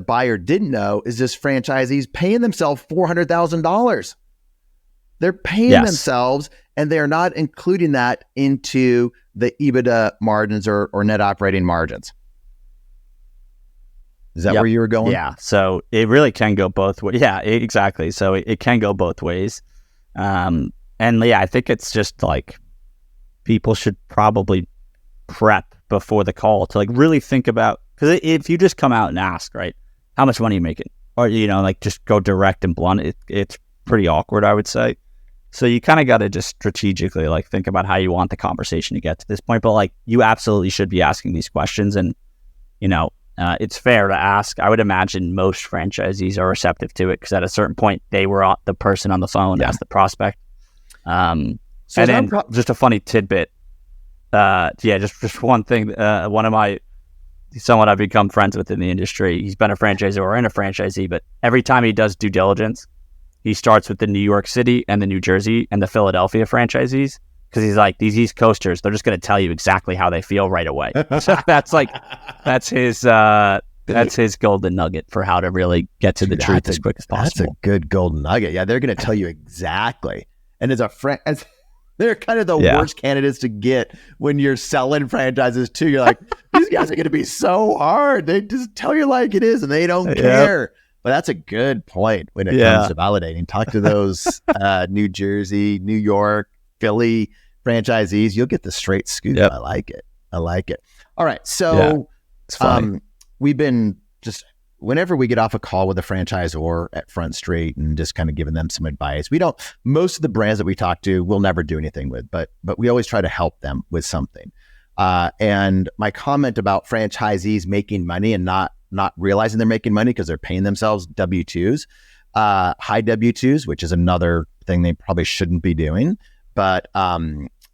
buyer didn't know is this franchisee's paying themselves $400,000. They're paying themselves, and they're not including that into the EBITDA margins or net operating margins. Is that where you were going? Yeah. So it really can go both ways. Yeah, exactly. So it can go both ways. And yeah, I think it's just like people should probably prep before the call to like really think about, because if you just come out and ask, right, how much money are you making? Or, like just go direct and blunt, it's pretty awkward, I would say. So you kind of got to just strategically like think about how you want the conversation to get to this point. But like you absolutely should be asking these questions, and it's fair to ask. I would imagine most franchisees are receptive to it because at a certain point they were the person on the phone as the prospect. And then just a funny tidbit. Just one thing. Someone I've become friends with in the industry, he's been a franchisor and a franchisee, but every time he does due diligence, he starts with the New York City and the New Jersey and the Philadelphia franchisees, because he's like, these East Coasters, they're just going to tell you exactly how they feel right away. So that's his golden nugget for how to really get to the truth as quick as possible. That's a good golden nugget. Yeah, they're going to tell you exactly. And they're kind of the worst candidates to get when you're selling franchises too. You're like, these guys are going to be so hard. They just tell you like it is, and they don't care. But that's a good point when it comes to validating. Talk to those New Jersey, New York, Philly franchisees. You'll get the straight scoop. I like it. All right. So we've been just, whenever we get off a call with a franchisor at Front Street and just kind of giving them some advice, most of the brands that we talk to, we'll never do anything with, but we always try to help them with something. And my comment about franchisees making money and not realizing they're making money because they're paying themselves W-2s, high W-2s, which is another thing they probably shouldn't be doing. But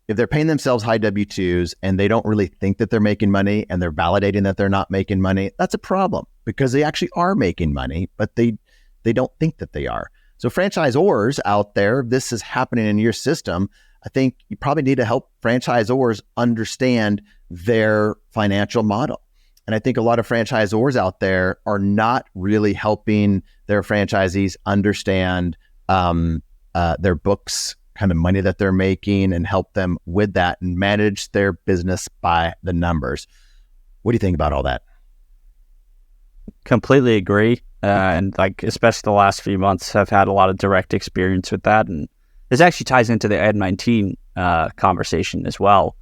if they're paying themselves high W-2s and they don't really think that they're making money and they're validating that they're not making money, that's a problem, because they actually are making money, but they don't think that they are. So franchisors out there, this is happening in your system. I think you probably need to help franchisors understand their financial model. And I think a lot of franchisors out there are not really helping their franchisees understand their books, kind of money that they're making, and help them with that and manage their business by the numbers. What do you think about all that? Completely agree. And like, especially the last few months, I've had a lot of direct experience with that. And this actually ties into the Ad19 conversation as well.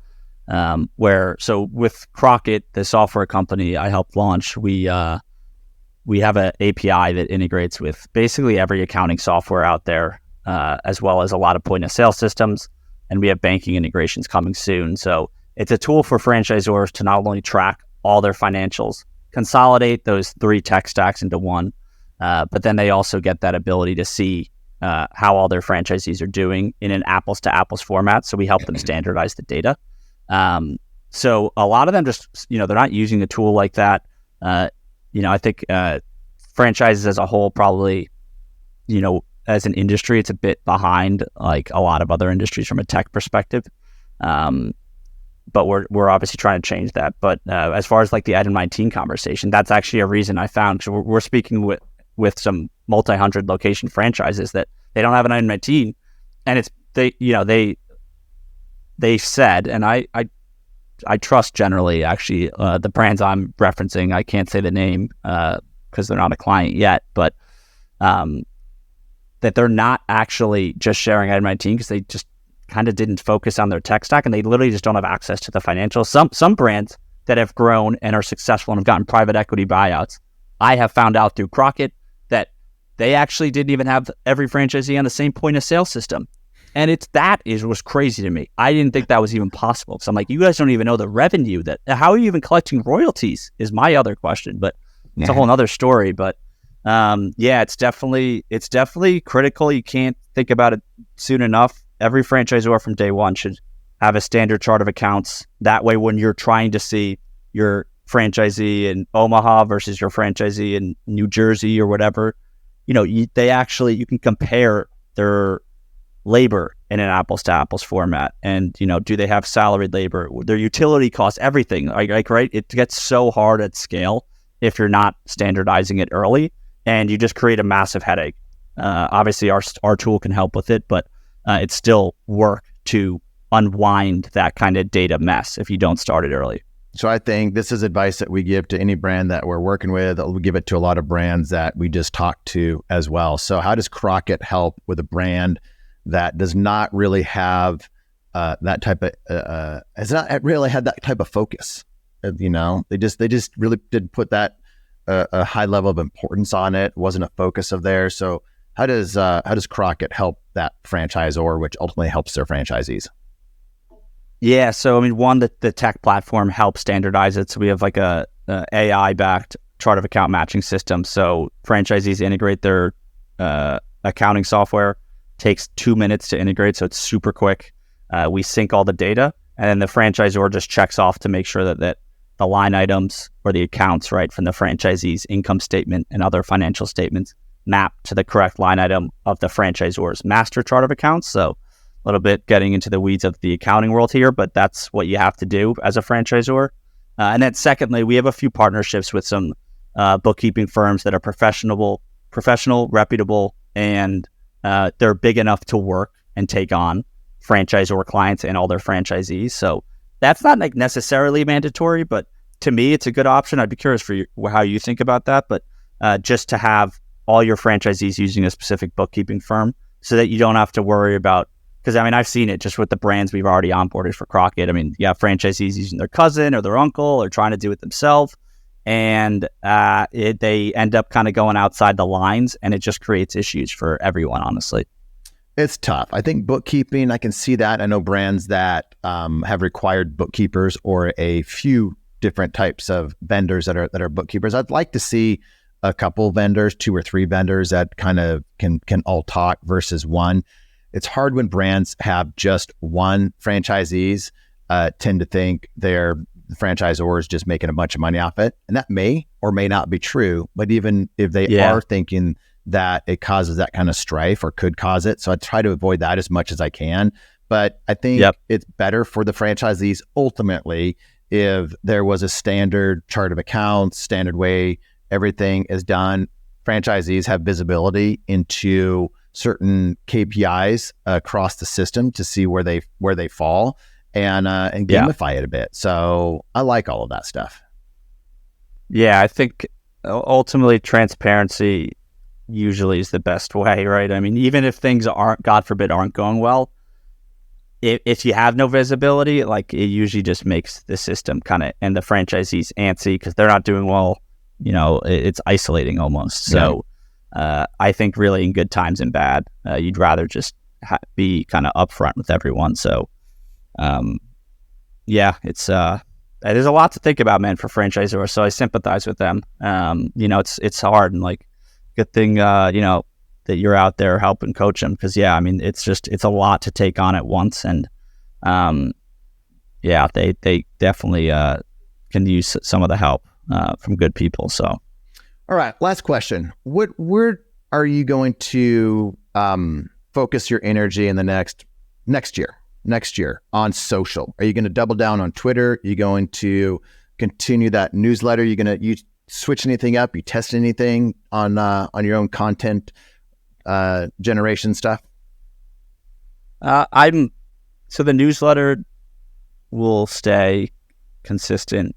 So with Krokit, the software company I helped launch, we have an API that integrates with basically every accounting software out there, as well as a lot of point of sale systems, and we have banking integrations coming soon. So it's a tool for franchisors to not only track all their financials, consolidate those 3 tech stacks into one, but then they also get that ability to see how all their franchisees are doing in an apples to apples format. So we help them standardize the data. So a lot of them just, they're not using a tool like that. I think franchises as a whole probably, as an industry, it's a bit behind like a lot of other industries from a tech perspective. But we're obviously trying to change that. But as far as like the Ad19 conversation, that's actually a reason I found. So we're speaking with some multi-hundred location franchises that they don't have an Ad19, and it's they said, and I trust generally actually the brands I'm referencing. I can't say the name because they're not a client yet, but that they're not actually just sharing Ad19 because they just kind of didn't focus on their tech stack, and they literally just don't have access to the financials. Some brands that have grown and are successful and have gotten private equity buyouts, I have found out through Krokit that they actually didn't even have every franchisee on the same point of sale system. And was crazy to me. I didn't think that was even possible. So I'm like, you guys don't even know the revenue how are you even collecting royalties is my other question, but it's a whole nother story. But it's definitely critical. You can't think about it soon enough. Every franchisor from day one should have a standard chart of accounts. That way, when you're trying to see your franchisee in Omaha versus your franchisee in New Jersey or whatever, you can compare their labor in an apples to apples format. And, do they have salaried labor, their utility costs, everything, like, right? It gets so hard at scale if you're not standardizing it early, and you just create a massive headache. Obviously our tool can help with it, but it's still work to unwind that kind of data mess if you don't start it early. So I think this is advice that we give to any brand that we're working with. We give it to a lot of brands that we just talked to as well. So how does Krokit help with a brand that does not really have that type of has not really had that type of focus? They just really did put that a high level of importance on it. It wasn't a focus of theirs. So how does Krokit help that franchisor, which ultimately helps their franchisees? Yeah, so I mean, one, the tech platform helps standardize it. So we have like a AI-backed chart of account matching system. So franchisees integrate their accounting software. Takes 2 minutes to integrate, so it's super quick. We sync all the data, and then the franchisor just checks off to make sure that the line items or the accounts, right, from the franchisee's income statement and other financial statements map to the correct line item of the franchisor's master chart of accounts. So a little bit getting into the weeds of the accounting world here, but that's what you have to do as a franchisor. And then secondly, we have a few partnerships with some bookkeeping firms that are professional, reputable, and they're big enough to work and take on franchisor clients and all their franchisees. So that's not like necessarily mandatory, but to me, it's a good option. I'd be curious for how you think about that, but just to have all your franchisees using a specific bookkeeping firm so that you don't have to worry about, because I mean, I've seen it just with the brands we've already onboarded for Krokit. I mean, you have franchisees using their cousin or their uncle or trying to do it themselves, and they end up kind of going outside the lines, and it just creates issues for everyone, honestly. It's tough. I think bookkeeping, I can see that. I know brands that have required bookkeepers or a few different types of vendors that are bookkeepers. I'd like to see a couple vendors, 2 or 3 vendors that kind of can all talk versus one. It's hard when brands have just one. Franchisees tend to think their franchisor is just making a bunch of money off it. And that may or may not be true. But even if they are thinking that it causes that kind of strife or could cause it. So I try to avoid that as much as I can. But I think it's better for the franchisees ultimately if there was a standard chart of accounts, standard way everything is done. Franchisees have visibility into certain KPIs across the system to see where they fall and gamify it a bit. So I like all of that stuff. Yeah, I think ultimately transparency usually is the best way, right? I mean, even if things aren't, God forbid, aren't going well, if you have no visibility, like it usually just makes the system kind of and the franchisees antsy because they're not doing well. It's isolating almost. So I think really in good times and bad, you'd rather just be kind of upfront with everyone. So it's there's a lot to think about, man, for franchisors. So I sympathize with them. It's hard, and like good thing that you're out there helping coach them, because I mean it's a lot to take on at once, and they definitely can use some of the help from good people. So all right, last question. Where are you going to focus your energy in the next year on social? Are you going to double down on Twitter? Are you going to continue that newsletter? Are you going to switch anything up? You test anything on your own content generation stuff? So the newsletter will stay consistent.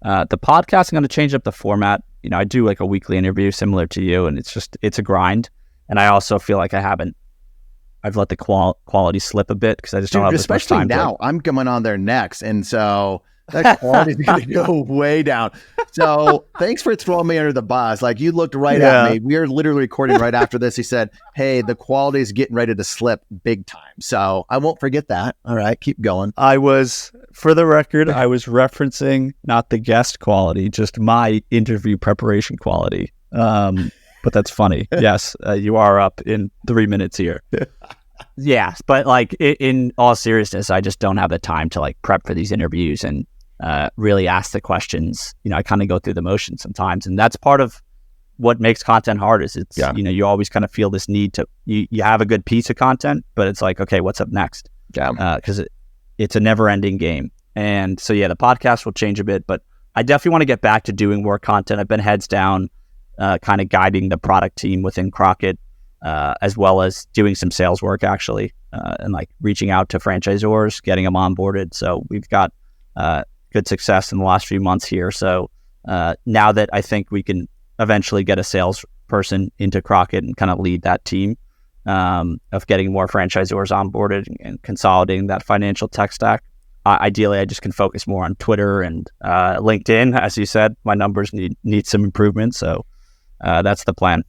The podcast, I'm going to change up the format. I do like a weekly interview similar to you, and it's a grind. And I also feel like I've let the quality slip a bit because I just don't have as much time. Especially now, I'm coming on there next, and so that quality is going to go way down. So thanks for throwing me under the bus. Like you looked right at me. We are literally recording right after this. He said, "Hey, the quality is getting ready to slip big time." So I won't forget that. All right, keep going. For the record, I was referencing not the guest quality, just my interview preparation quality. But that's funny. Yes, you are up in 3 minutes here. Yes, but like in all seriousness, I just don't have the time to like prep for these interviews and really ask the questions. I kind of go through the motions sometimes, and that's part of what makes content hard. Is you always kind of feel this need to you have a good piece of content, but it's like, okay, what's up next? Because it's a never-ending game. And so the podcast will change a bit, but I definitely want to get back to doing more content. I've been heads down, kind of guiding the product team within Krokit. as well as doing some sales work actually, and like reaching out to franchisors, getting them onboarded. So we've got good success in the last few months here. So now that I think we can eventually get a salesperson into Krokit and kind of lead that team of getting more franchisors onboarded and consolidating that financial tech stack. Ideally, I just can focus more on Twitter and LinkedIn. As you said, my numbers need some improvement. So that's the plan.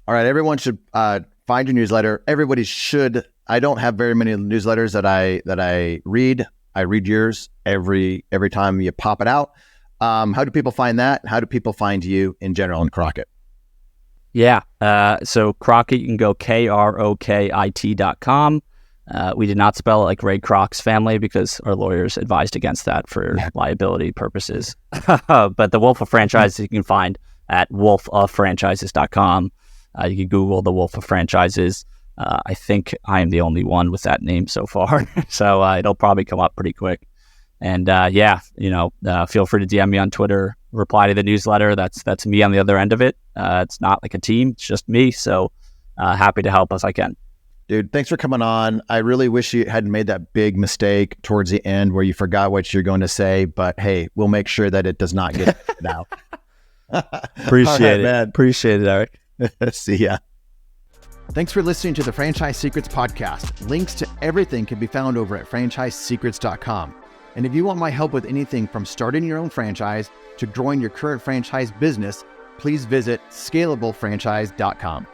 All right, everyone should find your newsletter. Everybody should. I don't have very many newsletters that I read. I read yours every time you pop it out. How do people find that? How do people find you in general in Krokit? Yeah. So Krokit, you can go krokit.com. We did not spell it like Ray Kroc's family because our lawyers advised against that for liability purposes. But the Wolf of Franchises you can find at wolfoffranchises.com. You can Google the Wolf of Franchises. I think I am the only one with that name so far. So it'll probably come up pretty quick. And feel free to DM me on Twitter, reply to the newsletter. That's me on the other end of it. It's not like a team, it's just me. So happy to help as I can. Dude, thanks for coming on. I really wish you hadn't made that big mistake towards the end where you forgot what you're going to say, but hey, we'll make sure that it does not get out. Appreciate it, man. Appreciate it, Eric. See ya. Thanks for listening to the Franchise Secrets podcast. Links to everything can be found over at franchisesecrets.com. And if you want my help with anything from starting your own franchise to growing your current franchise business, please visit scalablefranchise.com.